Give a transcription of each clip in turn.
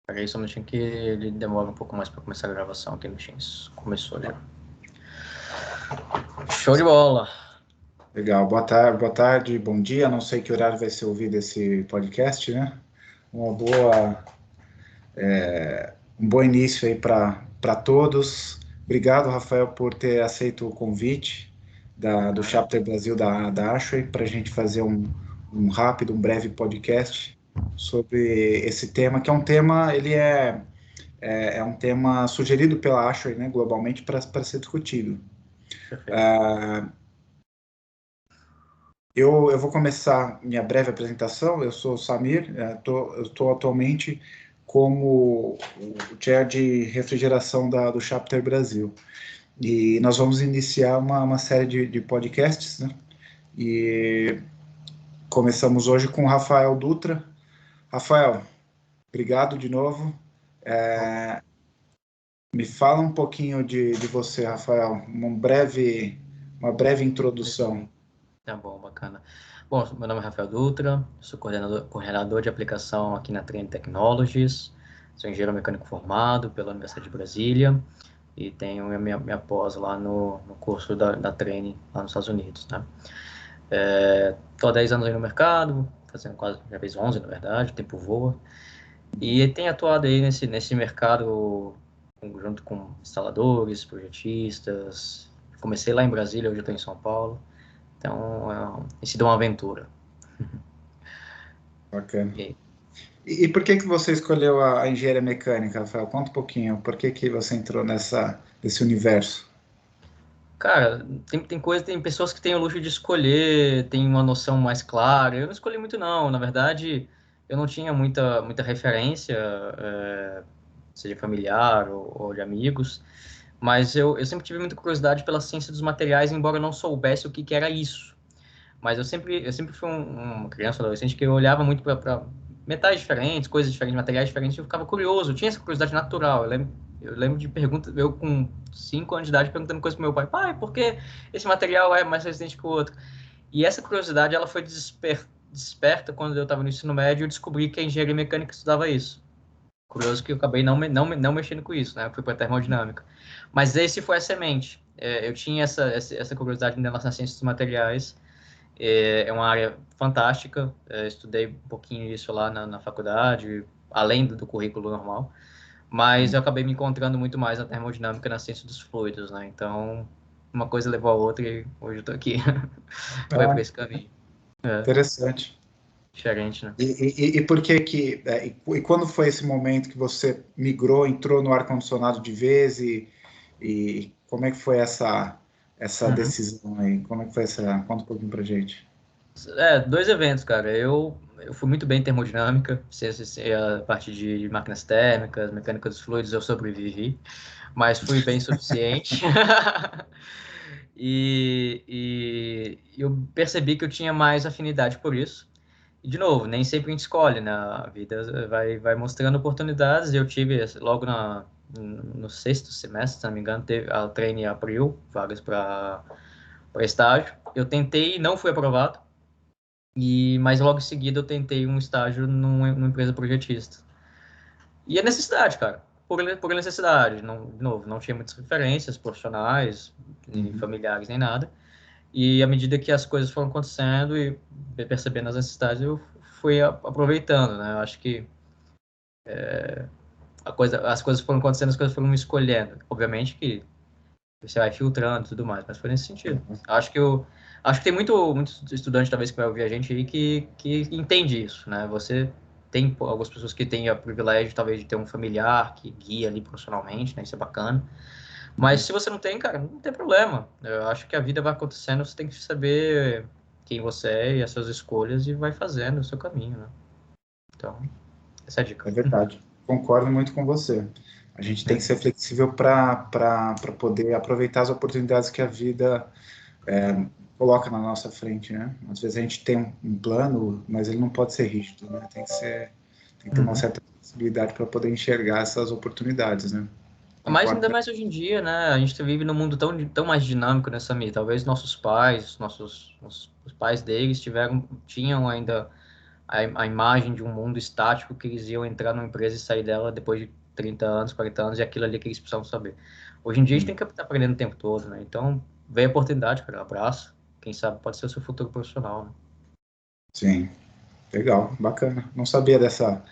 Peraí só um minutinho que ele demora um pouco mais para começar a gravação aqui no Teams. Começou já. Show de bola! Legal, boa tarde, bom dia. Não sei que horário vai ser ouvido esse podcast, né? Uma boa, um bom início aí para todos. Obrigado, Rafael, por ter aceito o convite do Nada. Chapter Brasil da Ashway para a gente fazer um rápido, um breve podcast sobre esse tema, que é um tema, é um tema sugerido pela Ashway, né, globalmente para ser discutido. Perfeito. Eu vou começar minha breve apresentação. Eu sou o Samir, eu estou atualmente como o chair de refrigeração do Chapter Brasil. E nós vamos iniciar uma série de podcasts, né? E começamos hoje com o Rafael Dutra. Rafael, obrigado de novo. Me fala um pouquinho de você, Rafael, uma breve introdução. Resuminho. Tá bom, bacana. Bom, meu nome é Rafael Dutra, sou coordenador de aplicação aqui na Trane Technologies, sou engenheiro mecânico formado pela Universidade de Brasília e tenho minha pós lá no curso da Trane, lá nos Estados Unidos, né? Estou há 10 anos aí no mercado, fazendo quase, já fez 11 na verdade, o tempo voa. E tenho atuado aí nesse mercado junto com instaladores, projetistas. Comecei lá em Brasília, hoje eu estou em São Paulo. Então, tem sido uma aventura. Bacana. E, E por que você escolheu a engenharia mecânica, Rafael? Conta um pouquinho. Por que você entrou nesse universo? cara, tem pessoas que têm o luxo de escolher, tem uma noção mais clara. Eu não escolhi muito, não. Na verdade, eu não tinha muita referência, seja familiar ou de amigos. Mas eu sempre tive muita curiosidade pela ciência dos materiais, embora eu não soubesse o que era isso. Mas eu sempre fui uma criança, adolescente, que eu olhava muito para metais diferentes, coisas diferentes, materiais diferentes, e eu ficava curioso. Eu tinha essa curiosidade natural. Eu lembro de perguntas, eu com 5 anos de idade, perguntando coisas pro meu pai. Pai, por que esse material é mais resistente que o outro? E essa curiosidade, ela foi desperta quando eu estava no ensino médio e eu descobri que a engenharia mecânica estudava isso. Curioso que eu acabei não mexendo com isso, né? Eu fui para termodinâmica. Mas esse foi a semente. Eu tinha essa curiosidade em relação às ciências dos materiais. É uma área fantástica. Estudei um pouquinho isso lá na faculdade, além do currículo normal. Mas eu acabei me encontrando muito mais na termodinâmica, na ciência dos fluidos, né? Então, uma coisa levou a outra e hoje eu tô aqui. Foi por Ah, esse caminho. É, interessante. diferente, né? E por que e quando foi esse momento que você migrou, entrou no ar-condicionado de vez e como é que foi essa Uhum. decisão aí? Como é que foi essa? Conta um pouquinho pra gente. Dois eventos, cara. Eu fui muito bem em termodinâmica, a parte de máquinas térmicas, mecânica dos fluidos, eu sobrevivi, mas fui bem suficiente. E eu percebi que eu tinha mais afinidade por isso. E, de novo, nem sempre a gente escolhe, né? A vida vai mostrando oportunidades. Eu tive, logo no sexto semestre, se não me engano, a Trainee abriu vagas para estágio. Eu tentei, não fui aprovado. Mas logo em seguida eu tentei um estágio numa empresa projetista. E é necessidade, cara. Por necessidade. Não, de novo, não tinha muitas referências profissionais, nem Uhum. familiares, nem nada. E à medida que as coisas foram acontecendo e percebendo as necessidades, eu fui aproveitando, né? Eu acho que as coisas foram acontecendo, as coisas foram me escolhendo. Obviamente que você vai filtrando e tudo mais, mas foi nesse sentido. Acho que tem muito estudante, talvez, que vai ouvir a gente aí que entende isso, né? Você tem algumas pessoas que têm o privilégio, talvez, de ter um familiar que guia ali profissionalmente, né? Isso é bacana. Mas Uhum. se você não tem, cara, não tem problema. Eu acho que a vida vai acontecendo, você tem que saber quem você é e as suas escolhas e vai fazendo o seu caminho, né? Então, essa é a dica. É verdade. Concordo muito com você. A gente tem que Uhum. ser flexível para poder aproveitar as oportunidades que a vida coloca na nossa frente, né? Às vezes a gente tem um plano, mas ele não pode ser rígido, né? Tem que ter uma Uhum. certa flexibilidade para poder enxergar essas oportunidades, né? Ainda Concordo. mais hoje em dia, né? A gente vive num mundo tão mais dinâmico, né, Samir? Talvez nossos pais, os pais deles tinham ainda a imagem de um mundo estático que eles iam entrar numa empresa e sair dela depois de 30 anos, 40 anos, e aquilo ali que eles precisavam saber. Hoje em dia a gente tem que estar aprendendo o tempo todo, né? Então, vem a oportunidade, cara, abraço. Quem sabe pode ser o seu futuro profissional, né? Sim. Legal, bacana. Não sabia dessa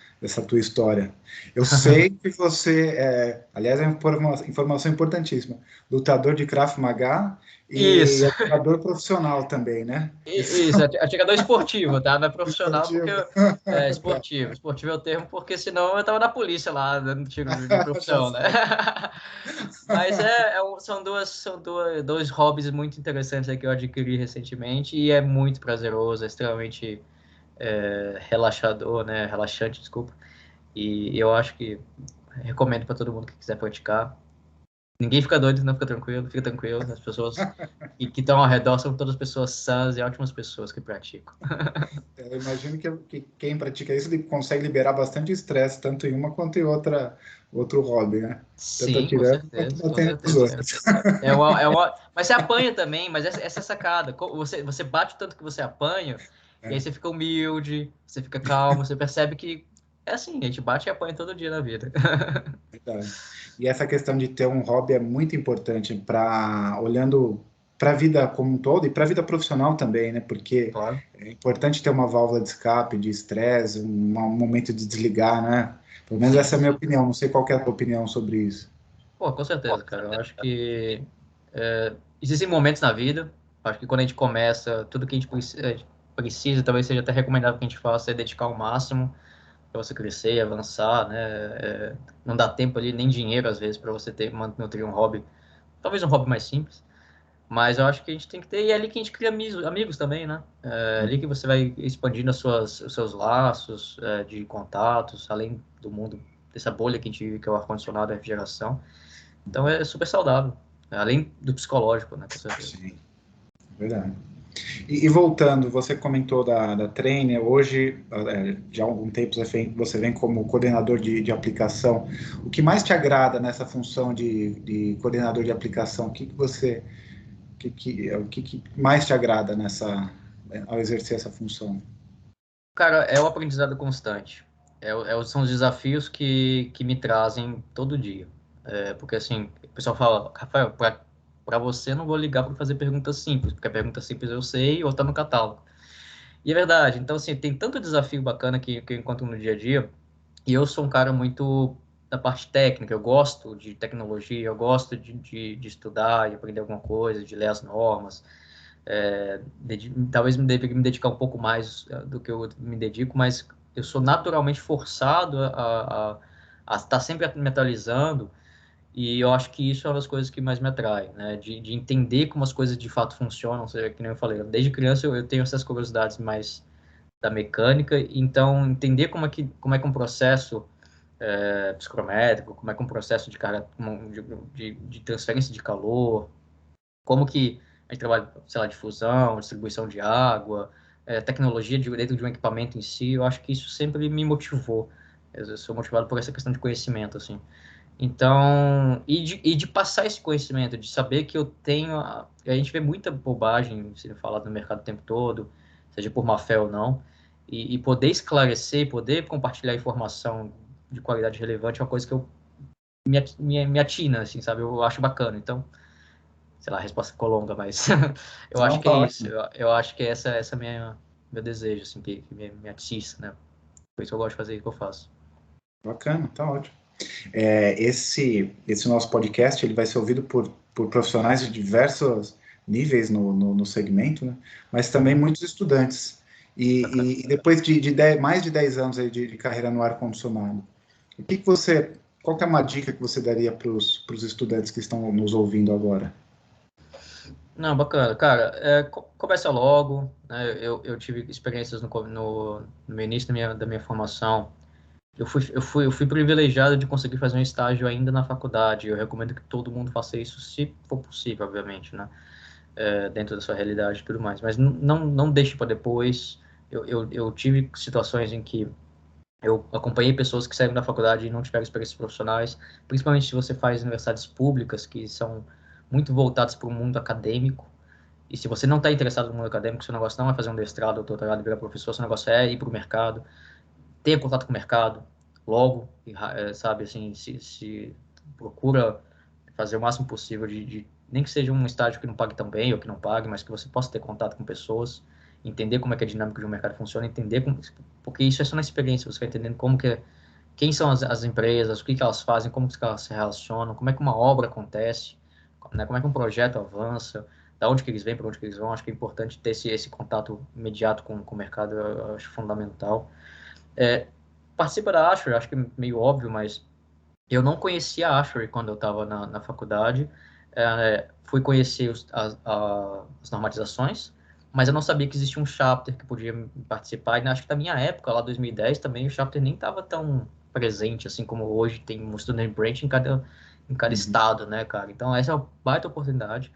tua história. Eu sei que você aliás, é uma informação importantíssima. Lutador de Krav Maga e Isso, atirador profissional também, né? isso, atirador esportivo, tá? Não é profissional porque Esportivo. é Tá, esportivo. Esportivo é o termo porque senão eu tava na polícia lá, dando tiro de tá profissão, né? certo. Mas são dois hobbies muito interessantes aí que eu adquiri recentemente e é muito prazeroso, é extremamente relaxador, né? Relaxante, desculpa. E eu acho que recomendo para todo mundo que quiser praticar. Ninguém fica doido, não fica tranquilo. As pessoas que estão ao redor são todas pessoas sãs e ótimas pessoas que praticam. Eu imagino que quem pratica isso ele consegue liberar bastante estresse, tanto em uma quanto em outro hobby, né? Tanto Sim, com atirando quanto certeza, com batendo nos certeza. outros. Mas você apanha também, mas essa é a sacada. Você bate o tanto que você apanha, e aí É, você fica humilde, você fica calmo, você percebe que é assim, a gente bate e apanha todo dia na vida. verdade. E essa questão de ter um hobby é muito importante para olhando para a vida como um todo e para a vida profissional também, né? Porque Claro. é importante ter uma válvula de escape, de estresse, um momento de desligar, né? Pelo menos Sim, essa é a minha sim. opinião. Não sei qual que é a tua opinião sobre isso. Pô, com certeza, cara. Eu acho que existem momentos na vida. Acho que quando a gente começa, tudo que a gente precisa, talvez seja até recomendável que a gente faça, é dedicar o máximo para você crescer e avançar, né? Não dá tempo ali, nem dinheiro, às vezes, para você nutrir um hobby. Talvez um hobby mais simples. Mas eu acho que a gente tem que ter, e é ali que a gente cria amigos também, né? É ali que você vai expandindo os seus laços de contatos, além do mundo, dessa bolha que a gente vive, que é o ar-condicionado, a refrigeração. Então é super saudável, além do psicológico, né? Com certeza. Sim, verdade. E voltando, você comentou da Trainer, hoje, já há algum tempo você vem como coordenador de aplicação. O que mais te agrada nessa função de coordenador de aplicação? O que mais te agrada ao exercer essa função? Cara, é o aprendizado constante. São os desafios que me trazem todo dia. Porque assim, o pessoal fala, Rafael, para você eu não vou ligar para fazer perguntas simples, porque a pergunta simples eu sei ou tá no catálogo. E é verdade. Então, assim, tem tanto desafio bacana que eu encontro no dia a dia. E eu sou um cara muito da parte técnica. Eu gosto de tecnologia, eu gosto de estudar e aprender alguma coisa, de ler as normas. Talvez me deveria me dedicar um pouco mais do que eu me dedico, mas eu sou naturalmente forçado a estar sempre me atualizando. E eu acho que isso é uma das coisas que mais me atrai, né? De entender como as coisas de fato funcionam. Ou seja, que nem eu falei, desde criança eu tenho essas curiosidades mais da mecânica, então entender como é que um processo psicométrico, como é que um processo de, cara, de transferência de calor, como que a gente trabalha, sei lá, de fusão, distribuição de água, tecnologia dentro de um equipamento em si, eu acho que isso sempre me motivou. Eu sou motivado por essa questão de conhecimento, assim. Então, e de passar esse conhecimento, de saber que eu tenho. A gente vê muita bobagem sendo falada no mercado o tempo todo, seja por má fé ou não, e poder esclarecer, poder compartilhar informação de qualidade relevante é uma coisa que me atina, assim, sabe? Eu acho bacana. Então, sei lá, a resposta ficou longa, mas eu acho Não, que é tá isso. ótimo. Eu acho que essa é meu desejo, assim, que me atiça, né? Por isso que eu gosto de fazer o que eu faço. Bacana, tá ótimo. Esse nosso podcast ele vai ser ouvido por profissionais de diversos níveis no segmento, né? Mas também Uhum, muitos estudantes. bacana. E depois mais de 10 anos aí de carreira no ar-condicionado, qual que é uma dica que você daria para os estudantes que estão nos ouvindo agora? Não, bacana. Cara, começa logo, né? Eu tive experiências no início da minha formação. Eu fui privilegiado de conseguir fazer um estágio ainda na faculdade. Eu recomendo que todo mundo faça isso, se for possível, obviamente, né? Dentro da sua realidade e tudo mais. Mas não deixe para depois. Eu tive situações em que eu acompanhei pessoas que saíram da faculdade e não tiveram experiências profissionais, principalmente se você faz universidades públicas, que são muito voltadas para o mundo acadêmico. E se você não está interessado no mundo acadêmico, seu negócio não é fazer um mestrado ou doutorado e virar professor, seu negócio é ir para o mercado, ter contato com o mercado, logo, sabe, assim, se procura fazer o máximo possível nem que seja um estágio que não pague tão bem ou que não pague, mas que você possa ter contato com pessoas, entender como é que a dinâmica de um mercado funciona, entender como, porque isso é só na experiência, você vai entendendo como que quem são as empresas, o que elas fazem, como que elas se relacionam, como é que uma obra acontece, né, como é que um projeto avança, da onde que eles vêm, para onde que eles vão. Acho que é importante ter esse contato imediato com o mercado, eu acho fundamental. Participa da Ashray, acho que é meio óbvio, mas eu não conhecia a Ashray quando eu estava na faculdade. Fui conhecer as normatizações, mas eu não sabia que existia um chapter que podia participar. E acho que na minha época, lá 2010, também o chapter nem estava tão presente assim como hoje. Tem um student branch em cada estado, né, cara? Então essa é uma baita oportunidade.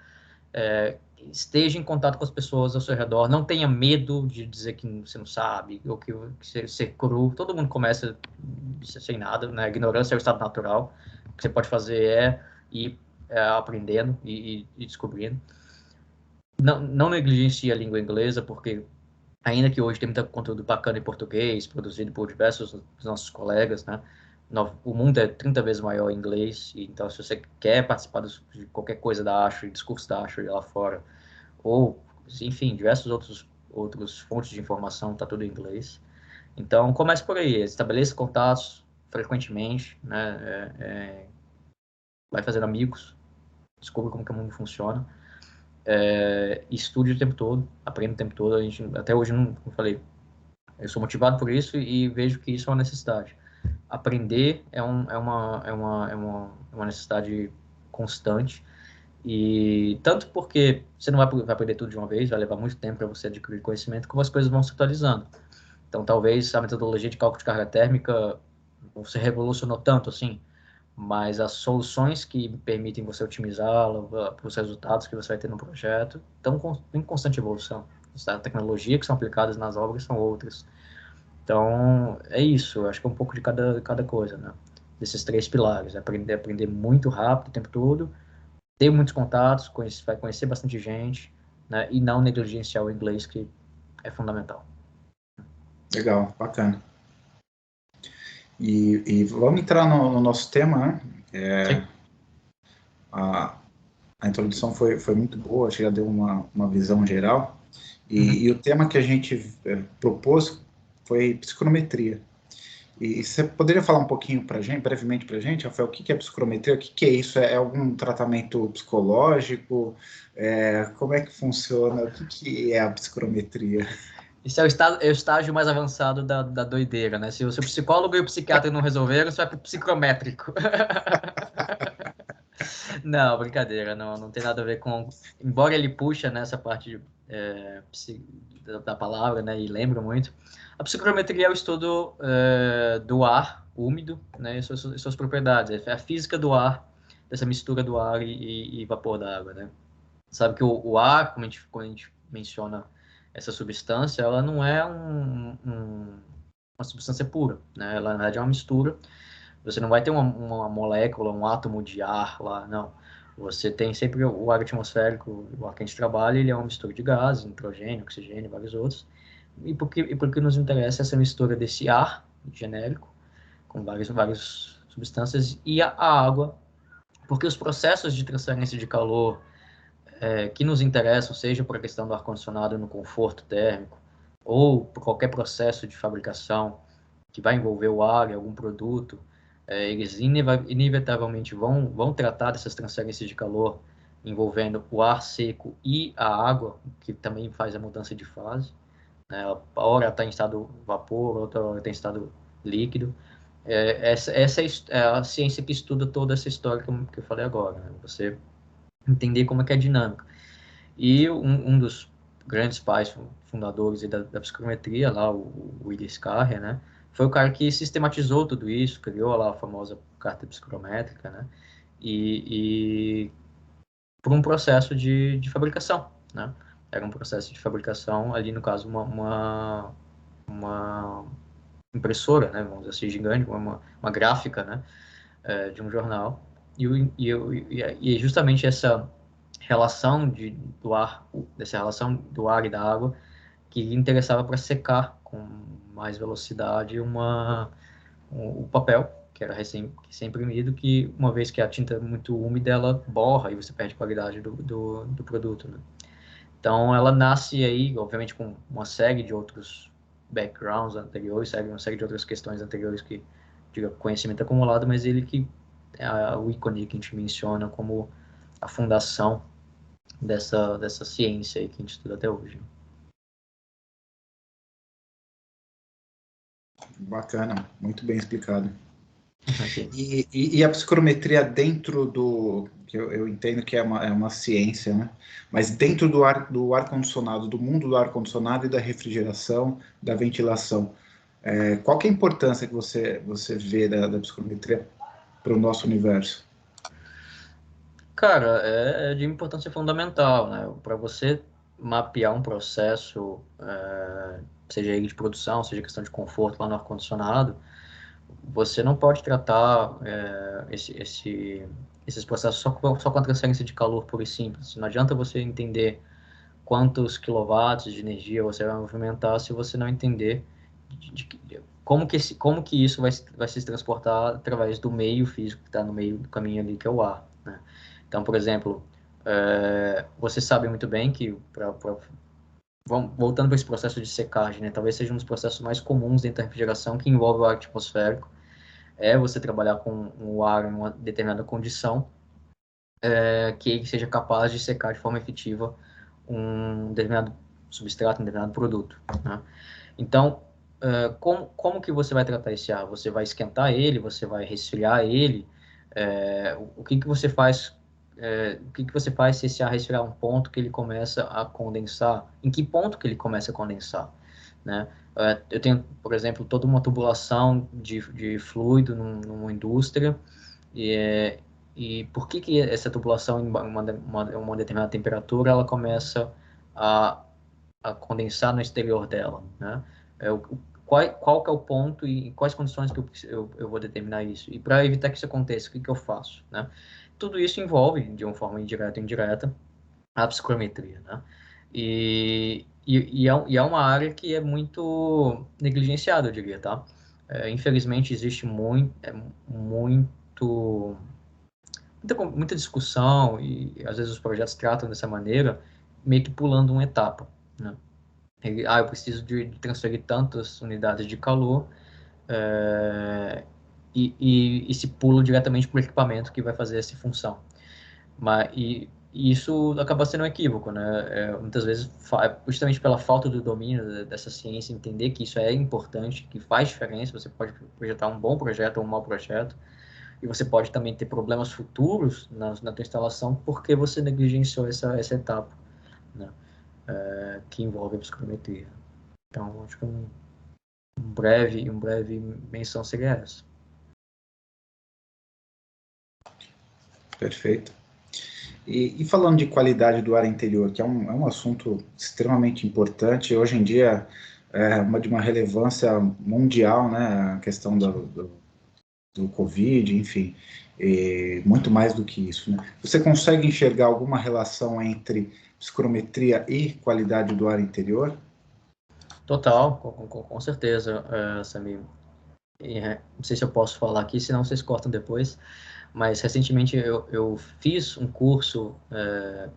Esteja em contato com as pessoas ao seu redor, não tenha medo de dizer que você não sabe, ou que você é cru. Todo mundo começa sem nada, né? Ignorância é o estado natural. O que você pode fazer é ir aprendendo e descobrindo. Não negligencie a língua inglesa, porque ainda que hoje tem muito conteúdo bacana em português, produzido por diversos dos nossos colegas, né? O mundo é 30 vezes maior em inglês, então se você quer participar de qualquer coisa da Ashray, discurso da Ashray lá fora, ou, enfim, diversos outros fontes de informação, está tudo em inglês. Então, comece por aí, estabeleça contatos frequentemente, né? Vai fazendo amigos, descubra como que o mundo funciona, estude o tempo todo, aprenda o tempo todo. Até hoje, não, como eu falei, eu sou motivado por isso e vejo que isso é uma necessidade. Aprender é uma necessidade constante. E tanto porque você não vai aprender tudo de uma vez, vai levar muito tempo para você adquirir conhecimento, como as coisas vão se atualizando. Então, talvez a metodologia de cálculo de carga térmica não se revolucionou tanto assim, mas as soluções que permitem você otimizá-la, para os resultados que você vai ter no projeto, estão em constante evolução. A tecnologia que são aplicadas nas obras são outras. Então, é isso. Eu acho que é um pouco de cada coisa, né? Desses três pilares. Aprender muito rápido o tempo todo, ter muitos contatos, vai conhecer bastante gente, né? E não negligenciar o inglês, que é fundamental. Legal, bacana. E vamos entrar no nosso tema, né? Sim. A, a introdução foi muito boa, acho que já deu uma visão geral. Uhum. E o tema que a gente propôs foi psicometria. E você poderia falar um pouquinho para gente, brevemente para a gente, Rafael, o que é psicometria? O que é isso? É algum tratamento psicológico? Como é que funciona? O que é a psicometria? Isso é o estágio mais avançado da doideira, né? Se o seu psicólogo e o psiquiatra não resolveram, você vai pro psicométrico. Não, brincadeira, não tem nada a ver com. Embora ele puxa nessa parte da palavra, né, e lembra muito, a psicometria é o estudo do ar úmido, né, e suas propriedades, é a física do ar, dessa mistura do ar e vapor da água, né? Sabe que o ar, quando a gente menciona essa substância, ela não é uma substância pura, né? Ela, na verdade, é uma mistura. Você não vai ter uma molécula, um átomo de ar lá, não. Você tem sempre o ar atmosférico, o ar que a gente trabalha, ele é uma mistura de gases, nitrogênio, oxigênio e vários outros. E por que nos interessa essa mistura desse ar genérico, com várias substâncias, e a água? Porque os processos de transferência de calor que nos interessam, seja por a questão do ar-condicionado no conforto térmico, ou por qualquer processo de fabricação que vai envolver o ar em algum produto, eles inevitavelmente vão tratar dessas transferências de calor envolvendo o ar seco e a água, que também faz a mudança de fase. Né? A hora está em estado vapor, outra hora está em estado líquido. Essa é a ciência que estuda toda essa história que eu falei agora. Né? Você entender como é que é a dinâmica. E um dos grandes pais fundadores da psicometria, lá, o Willis Scarrer, né, foi o cara que sistematizou tudo isso, criou lá a famosa carta psicométrica, né, e por um processo de fabricação, né, era um processo de fabricação, ali no caso, uma impressora, né, vamos dizer assim, gigante, uma gráfica, né, de um jornal, e justamente essa relação do ar, dessa relação do ar e da água, que interessava para secar com mais velocidade o papel, que era recém-imprimido, que uma vez que a tinta é muito úmida, ela borra e você perde a qualidade do produto, né? Então, ela nasce aí, obviamente, com uma série de outros backgrounds anteriores, uma série de outras questões anteriores que, diga, conhecimento acumulado, mas ele que é o ícone que a gente menciona como a fundação dessa ciência aí que a gente estuda até hoje. Bacana, muito bem explicado. Okay. E a psicometria dentro do, que eu entendo que é uma ciência, né? Mas dentro do ar-condicionado, do mundo do ar-condicionado e da refrigeração, da ventilação, qual que é a importância que você vê da psicometria para o nosso universo? Cara, é de importância fundamental, né? Para você mapear um processo, seja ele de produção, seja questão de conforto lá no ar-condicionado, você não pode tratar esses processos só com a transferência de calor pura e simples. Não adianta você entender quantos quilowatts de energia você vai movimentar se você não entender como que isso vai se transportar através do meio físico que está no meio do caminho ali, que é o ar, né? Então, por exemplo, você sabe muito bem que, voltando para esse processo de secagem, né, talvez seja um dos processos mais comuns dentro da refrigeração que envolve o ar atmosférico, é você trabalhar com o ar em uma determinada condição, que ele seja capaz de secar de forma efetiva um determinado substrato, um determinado produto, né? Então, como que você vai tratar esse ar? Você vai esquentar ele, você vai resfriar ele? O que que você faz? O que que você faz se esse ar resfriar um ponto que ele começa a condensar? Em que ponto que ele começa a condensar, né? Eu tenho, por exemplo, toda uma tubulação de fluido numa indústria e, e por que que essa tubulação em uma determinada temperatura ela começa a condensar no exterior dela, né? Qual que é o ponto e em quais condições que eu vou determinar isso? E para evitar que isso aconteça, o que que eu faço, né? Tudo isso envolve, de uma forma indireta ou indireta, a psicometria, né? E é uma área que é muito negligenciada, eu diria, tá? Infelizmente, existe muita discussão e às vezes os projetos tratam dessa maneira, meio que pulando uma etapa, né? Eu preciso de transferir tantas unidades de calor, e se pula diretamente para o equipamento que vai fazer essa função. E isso acaba sendo um equívoco, né? Muitas vezes, justamente pela falta do domínio dessa ciência, entender que isso é importante, que faz diferença, você pode projetar um bom projeto ou um mau projeto, e você pode também ter problemas futuros na tua instalação porque você negligenciou essa etapa, né? Que envolve a psicometria. Então, acho que um breve menção seria essa. Perfeito. E falando de qualidade do ar interior, que é um assunto extremamente importante, hoje em dia de uma relevância mundial, né, a questão do Covid, enfim, muito mais do que isso, né? Você consegue enxergar alguma relação entre psicometria e qualidade do ar interior? Total, com certeza, Samir. Não sei se eu posso falar aqui, senão vocês cortam depois, mas recentemente eu fiz um curso,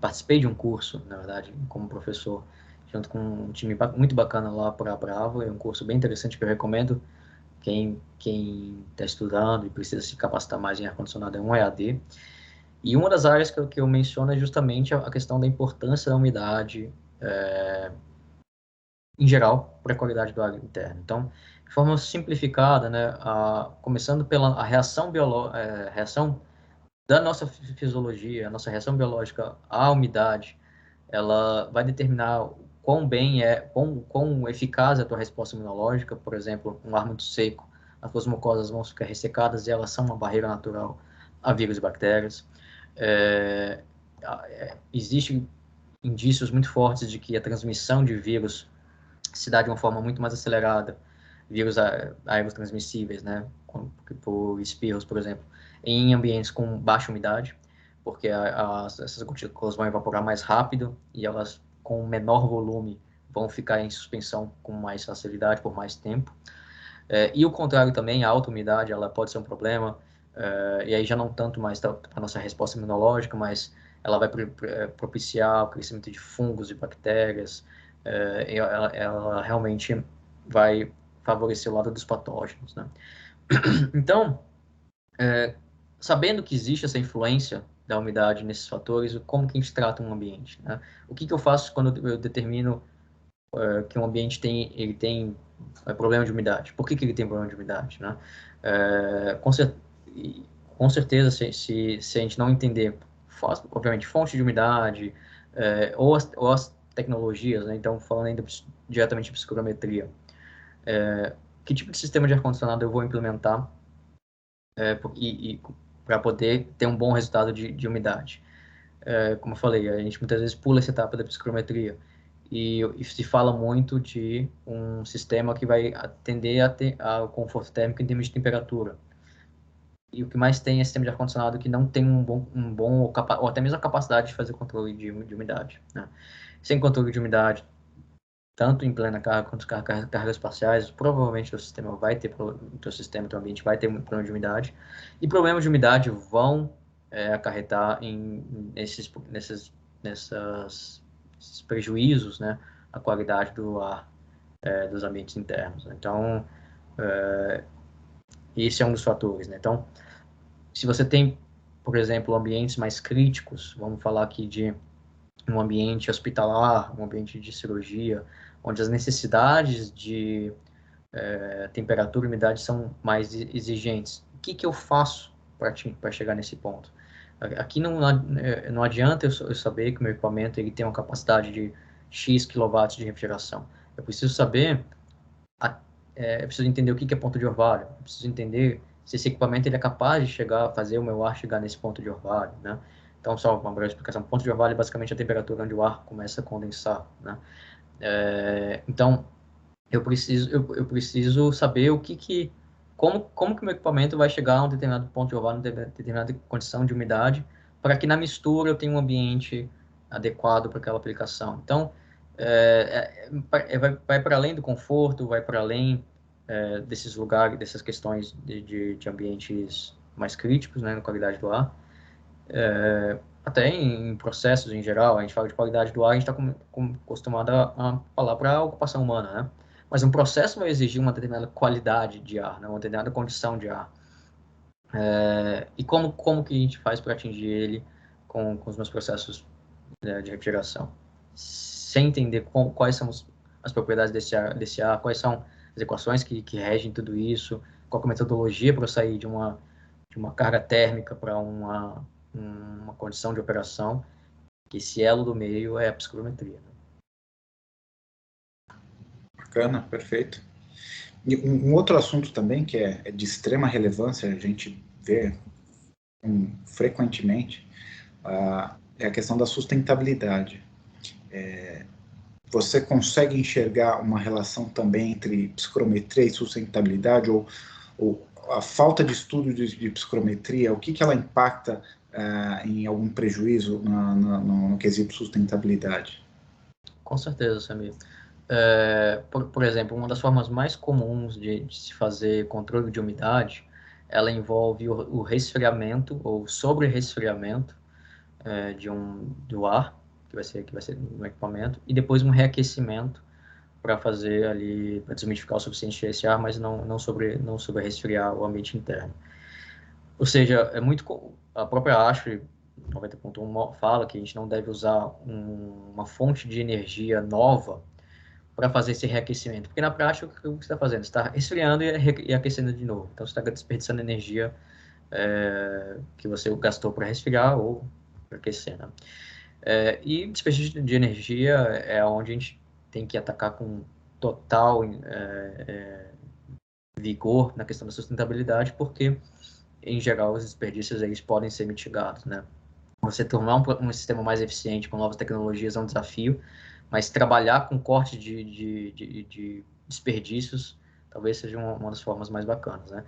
participei de um curso, na verdade, como professor, junto com um time muito bacana lá para a Bravo. É um curso bem interessante que eu recomendo quem está estudando e precisa se capacitar mais em ar-condicionado. É um EAD. E uma das áreas que eu menciono é justamente a questão da importância da umidade, em geral, para a qualidade do ar interno. Então, de forma simplificada, né, começando pela reação da nossa fisiologia, a nossa reação biológica à umidade, ela vai determinar quão eficaz é a tua resposta imunológica. Por exemplo, um ar muito seco, as tuas mucosas vão ficar ressecadas e elas são uma barreira natural a vírus e bactérias. Existem indícios muito fortes de que a transmissão de vírus se dá de uma forma muito mais acelerada, vírus aerotransmissíveis, né, por espirros, por exemplo, em ambientes com baixa umidade, porque essas gotículas vão evaporar mais rápido e elas, com menor volume, vão ficar em suspensão com mais facilidade por mais tempo. E o contrário também, a alta umidade, ela pode ser um problema, e aí já não tanto mais para a nossa resposta imunológica, mas ela vai propiciar o crescimento de fungos e bactérias, ela realmente vai favorecer o lado dos patógenos, né? Então, sabendo que existe essa influência da umidade nesses fatores, como que a gente trata um ambiente, né? O que eu faço quando eu determino que um ambiente ele tem problema de umidade? Por que ele tem problema de umidade, né? Com certeza, se a gente não entender, obviamente, fonte de umidade, ou as tecnologias, né? Então, falando ainda diretamente de psicometria, que tipo de sistema de ar-condicionado eu vou implementar para poder ter um bom resultado de umidade? Como eu falei, a gente muitas vezes pula essa etapa da psicometria e se fala muito de um sistema que vai atender ao conforto térmico em termos de temperatura. E o que mais tem é sistema de ar-condicionado que não tem um bom ou até mesmo a capacidade de fazer controle de umidade, né? Sem controle de umidade, tanto em plena carga quanto cargas parciais, provavelmente o sistema vai ter, o teu ambiente vai ter um problema de umidade, e problemas de umidade vão acarretar nesses prejuízos, né, à qualidade do ar dos ambientes internos. Então, esse é um dos fatores, né? Então, se você tem, por exemplo, ambientes mais críticos, vamos falar aqui de um ambiente hospitalar, um ambiente de cirurgia, onde as necessidades de temperatura e umidade são mais exigentes. O que eu faço para chegar nesse ponto? Aqui não adianta eu saber que o meu equipamento ele tem uma capacidade de X quilowatts de refrigeração. Eu preciso saber, eu preciso entender o que é ponto de orvalho, eu preciso entender se esse equipamento ele é capaz de fazer o meu ar chegar nesse ponto de orvalho, né? Então, só uma breve explicação. Ponto de orvalho é basicamente a temperatura onde o ar começa a condensar, né? Então, eu preciso saber como que o meu equipamento vai chegar a um determinado ponto de orvalho, uma determinada condição de umidade, para que na mistura eu tenha um ambiente adequado para aquela aplicação. Então, vai para além do conforto, vai para além desses lugares, dessas questões de ambientes mais críticos, né, na qualidade do ar. Até em processos em geral, a gente fala de qualidade do ar, a gente está acostumado a falar para a ocupação humana, né? Mas um processo vai exigir uma determinada qualidade de ar, né? Uma determinada condição de ar. E como que a gente faz para atingir ele com os meus processos de refrigeração? Sem entender quais são as propriedades desse ar, quais são as equações que regem tudo isso, qual é a metodologia para eu sair de uma carga térmica para uma condição de operação, que esse elo do meio é a psicometria, né? Bacana, perfeito. E um outro assunto também que é de extrema relevância, a gente vê frequentemente, é a questão da sustentabilidade. Você consegue enxergar uma relação também entre psicometria e sustentabilidade, ou a falta de estudo de psicometria, o que ela impacta em algum prejuízo no quesito sustentabilidade? Com certeza, Samir. Por exemplo, uma das formas mais comuns de se fazer controle de umidade, ela envolve o resfriamento ou sobre-resfriamento do ar, que vai ser no equipamento, e depois um reaquecimento para fazer ali, para desumidificar o suficiente esse ar, mas não sobre resfriar o ambiente interno. Ou seja, a própria ASHRAE 90.1 fala que a gente não deve usar uma fonte de energia nova para fazer esse reaquecimento, porque na prática o que você está fazendo? Você está resfriando e aquecendo de novo, então você está desperdiçando energia que você gastou para resfriar ou para aquecer, né? E desperdício de energia é onde a gente tem que atacar com total vigor na questão da sustentabilidade, porque em geral os desperdícios eles podem ser mitigados, né? Você tornar um sistema mais eficiente com novas tecnologias é um desafio, mas trabalhar com corte de desperdícios talvez seja uma das formas mais bacanas, né?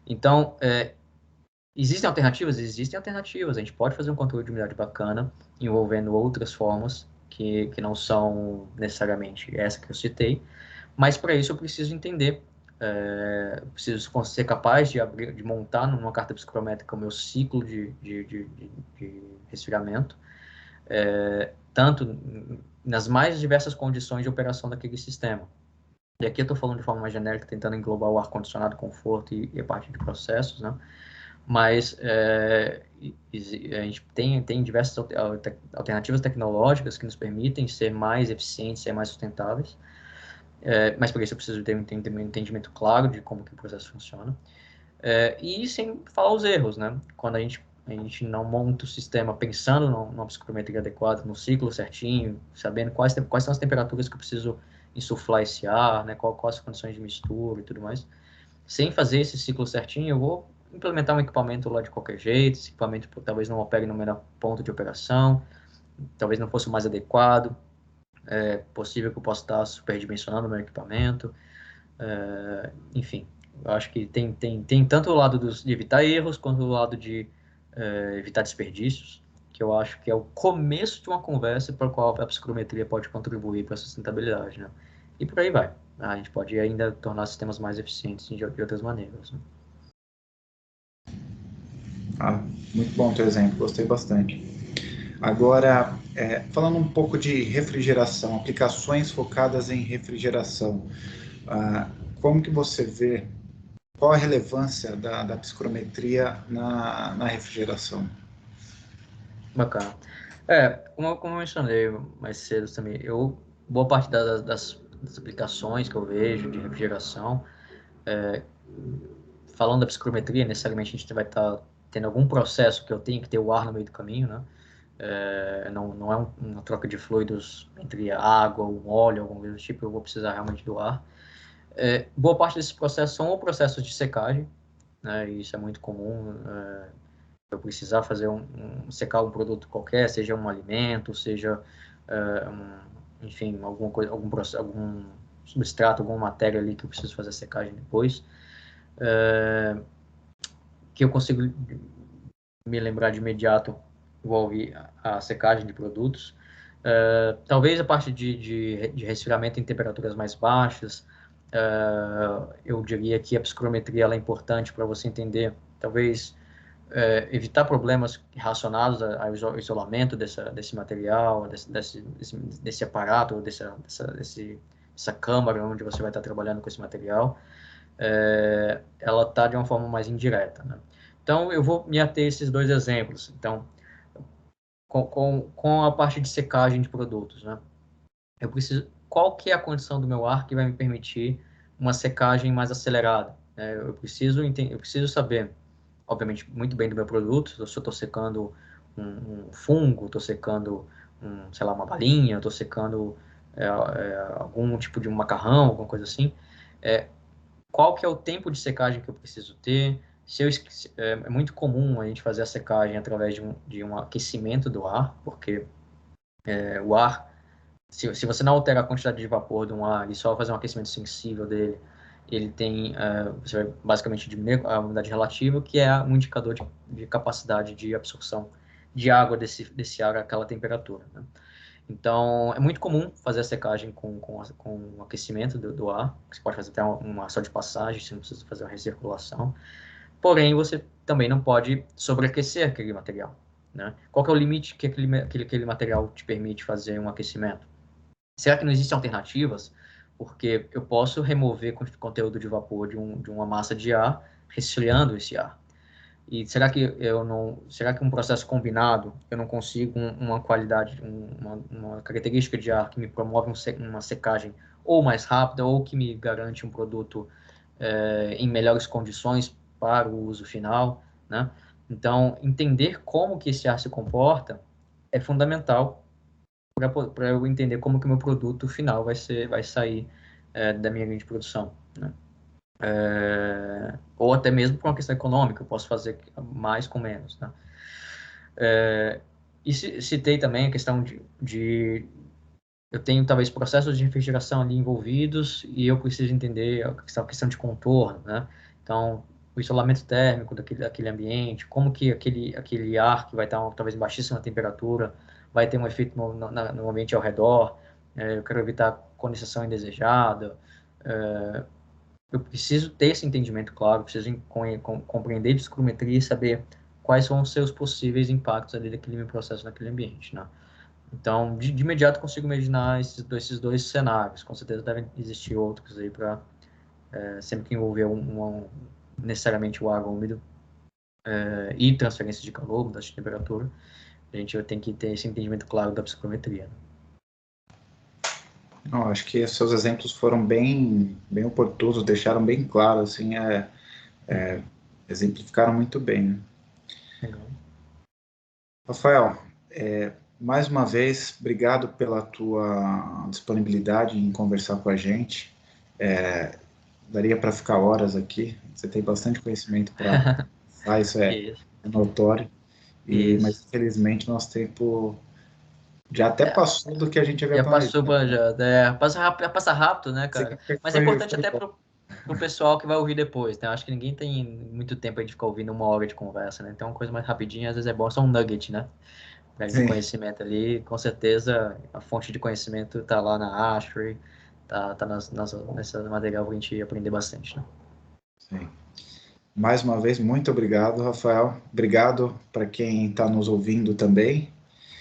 Então, Existem alternativas? Existem alternativas. A gente pode fazer um controle de umidade bacana, envolvendo outras formas que não são necessariamente essa que eu citei, mas para isso eu preciso entender, eu preciso ser capaz de abrir, de montar numa carta psicométrica o meu ciclo de resfriamento, tanto nas mais diversas condições de operação daquele sistema. E aqui eu estou falando de forma mais genérica, tentando englobar o ar-condicionado, conforto e a parte de processos, né? Mas a gente tem diversas alternativas tecnológicas que nos permitem ser mais eficientes, ser mais sustentáveis, mas para isso eu preciso ter um entendimento claro de como que o processo funciona. E sem falar os erros, né? Quando a gente não monta o sistema pensando numa psicometria adequada, no ciclo certinho, sabendo quais são as temperaturas que eu preciso insuflar esse ar, né? Quais as condições de mistura e tudo mais. Sem fazer esse ciclo certinho, eu vou implementar um equipamento lá de qualquer jeito, esse equipamento talvez não opere no melhor ponto de operação, talvez não fosse o mais adequado, é possível que eu possa estar superdimensionando o meu equipamento, enfim, eu acho que tem tanto o lado de evitar erros, quanto o lado de evitar desperdícios, que eu acho que é o começo de uma conversa para a qual a psicometria pode contribuir para a sustentabilidade, né? E por aí vai. A gente pode ainda tornar sistemas mais eficientes de outras maneiras, né? Ah, muito bom o teu exemplo, gostei bastante. Agora, falando um pouco de refrigeração, aplicações focadas em refrigeração, como que você vê, qual a relevância da psicometria na refrigeração? Bacana. Como eu mencionei mais cedo também, boa parte das aplicações que eu vejo de refrigeração, falando da psicometria, necessariamente a gente vai estar tendo algum processo que eu tenho que ter o ar no meio do caminho, né? Não é uma troca de fluidos entre água, um óleo, algum coisa do tipo, eu vou precisar realmente do ar. Boa parte desses processos são ou processos de secagem, né? E isso é muito comum, eu precisar fazer secar um produto qualquer, seja um alimento, seja, enfim, alguma coisa, algum substrato, alguma matéria ali que eu preciso fazer a secagem depois, que eu consigo me lembrar de imediato envolve a secagem de produtos. Talvez a parte de resfriamento em temperaturas mais baixas, eu diria que a psicometria ela é importante para você entender, talvez, evitar problemas relacionados ao isolamento desse material, desse aparato, dessa câmara onde você vai estar trabalhando com esse material, ela está de uma forma mais indireta, né? Então, eu vou me ater a esses dois exemplos. Então, com a parte de secagem de produtos, né? Qual que é a condição do meu ar que vai me permitir uma secagem mais acelerada, né? Eu preciso saber, obviamente, muito bem do meu produto, se eu estou secando um fungo, estou secando, sei lá, uma balinha, estou secando algum tipo de um macarrão, alguma coisa assim. Qual que é o tempo de secagem que eu preciso ter? É muito comum a gente fazer a secagem através de um aquecimento do ar, porque o ar, se você não altera a quantidade de vapor de um ar e só fazer um aquecimento sensível dele, ele tem, você vai basicamente diminuir a umidade relativa, que é um indicador de capacidade de absorção de água desse ar àquela temperatura, né? Então, é muito comum fazer a secagem com o aquecimento do ar. Você pode fazer até uma ação de passagem, você não precisa fazer uma recirculação. Porém, você também não pode sobreaquecer aquele material, né? Qual que é o limite que aquele material te permite fazer um aquecimento? Será que não existem alternativas? Porque eu posso remover conteúdo de vapor de uma massa de ar, resfriando esse ar. E será que um processo combinado eu não consigo uma qualidade, uma característica de ar que me promove uma secagem ou mais rápida ou que me garante um produto em melhores condições para o uso final, né? Então, entender como que esse ar se comporta é fundamental para eu entender como que o meu produto final vai sair da minha linha de produção, né? Ou até mesmo por uma questão econômica, eu posso fazer mais com menos, né? E citei também a questão eu tenho talvez processos de refrigeração ali envolvidos e eu preciso entender a questão de contorno, né? Então, o isolamento térmico daquele ambiente, como que aquele ar que vai estar talvez em baixíssima temperatura vai ter um efeito no ambiente ao redor. Eu quero evitar condensação indesejada. Eu preciso ter esse entendimento claro, preciso compreender psicometria e saber quais são os seus possíveis impactos ali daquele meu processo naquele ambiente, né? Então, de imediato consigo imaginar esses dois cenários. Com certeza devem existir outros aí para sempre que envolver necessariamente o ar úmido e transferência de calor, mudança de temperatura, a gente tem que ter esse entendimento claro da psicometria. Né? Não, acho que seus exemplos foram bem oportunos, deixaram bem claro, assim, exemplificaram muito bem. Né? Legal. Rafael, mais uma vez, obrigado pela tua disponibilidade em conversar com a gente. Daria para ficar horas aqui. Você tem bastante conhecimento para isso Isso, é notório. Mas isso. infelizmente nosso tempo já até É, passou do que a gente havia já passou, planejado. passa rápido, né, Esse cara? café Mas é foi importante até bom. pro pessoal que vai ouvir depois, né? Eu acho que ninguém tem muito tempo aí de ficar ouvindo 1 hora de conversa, né? Então, uma coisa mais rapidinha, às vezes é bom, só um nugget, né? De Sim, conhecimento ali, com certeza a fonte de conhecimento tá lá na Ashray, tá nessa material pra gente aprender bastante, né? sim. Mais uma vez, muito obrigado, Rafael. Obrigado para quem está nos ouvindo também.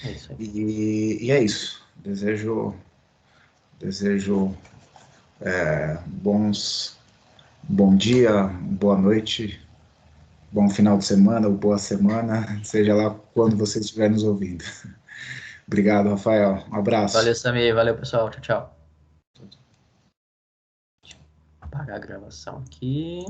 É isso aí. E é isso. Desejo bom dia, boa noite, bom final de semana ou boa semana, seja lá quando você estiver nos ouvindo. Obrigado, Rafael. Um Valeu, abraço. Samir. Valeu, pessoal. Tchau, tchau. Apagar a gravação aqui.